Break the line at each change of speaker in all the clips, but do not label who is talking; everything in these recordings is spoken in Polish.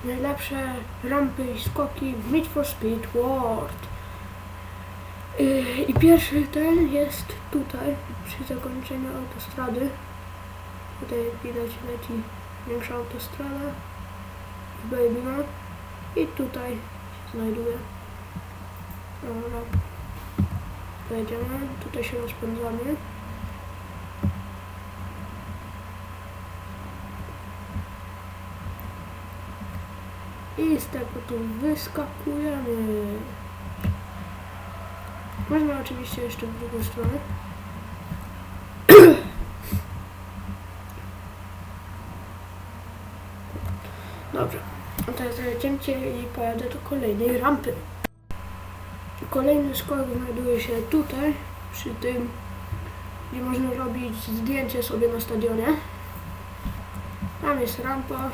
najlepsze rampy i skoki w Need for Speed World. I pierwszy ten jest tutaj, przy zakończeniu autostrady. Tutaj jak widać leci większa autostrada z Baby Ma. I tutaj się znajduje. Dobra. Pojedziemy, tutaj się rozpędzamy. I z tego tu wyskakujemy. Można oczywiście jeszcze w drugą stronę. Dobrze. No teraz cięcie i pojadę do kolejnej rampy. Kolejny skok znajduje się tutaj, przy tym, gdzie można robić zdjęcie sobie na stadionie. Tam jest rampa.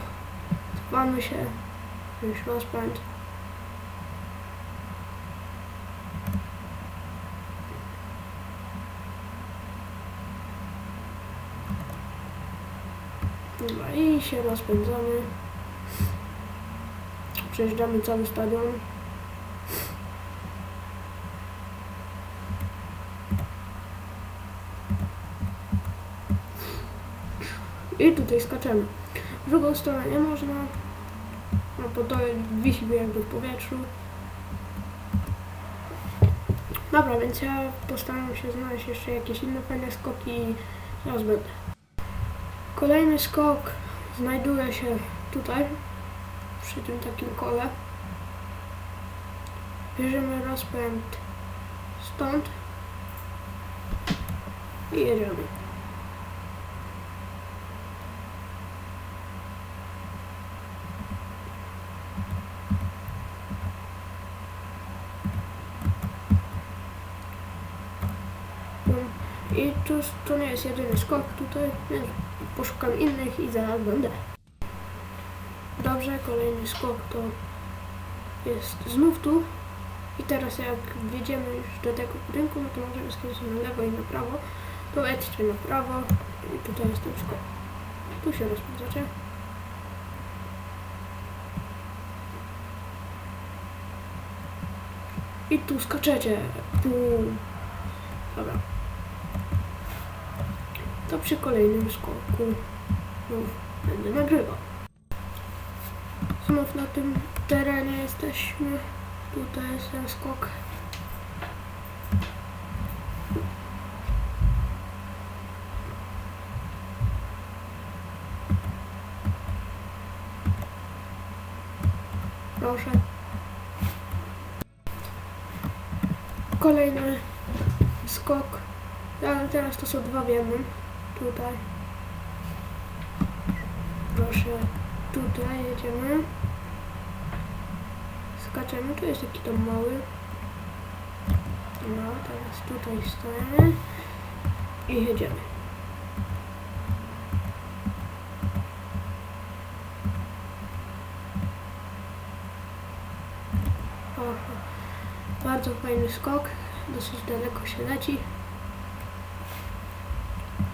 Cofamy się. Już rozpęd. Dobra, i się rozpędzamy. Przejeżdżamy cały stadion. I tutaj skaczemy. W drugą stronę nie można. No bo to wisi jakby w powietrzu. Dobra, więc ja postaram się znaleźć jeszcze jakieś inne fajne skoki i zaraz będę. Kolejny skok znajduje się tutaj, przy tym takim kole. Bierzemy rozpęd stąd i jedziemy. I to nie jest jedyny skok tutaj, więc poszukam innych i zaraz będę. Dobrze, kolejny skok to jest znów tu. I teraz jak wjedziemy już do tego budynku, no to możemy skręcić na lewo i na prawo. To jedźcie na prawo i tutaj jest ten skok. Tu się rozpędzacie. I tu skaczecie. Bum. Dobra. To przy kolejnym skoku będę nagrywał. Znów na tym terenie jesteśmy. Tutaj jest ten skok. Proszę. Kolejny skok. Ale teraz to są dwa w jednym. Tutaj. Proszę. Tutaj jedziemy. Skaczemy. Tu jest taki tam mały. No, teraz tutaj stajemy. I jedziemy. O, bardzo fajny skok. Dosyć daleko się leci.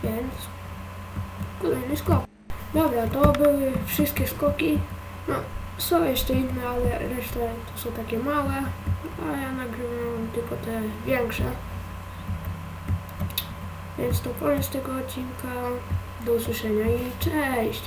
Więc kolejny skok. Dobra, to były wszystkie skoki. No, są jeszcze inne, ale reszta to są takie małe, a ja nagrywam tylko te większe. Więc to koniec tego odcinka. Do usłyszenia i cześć!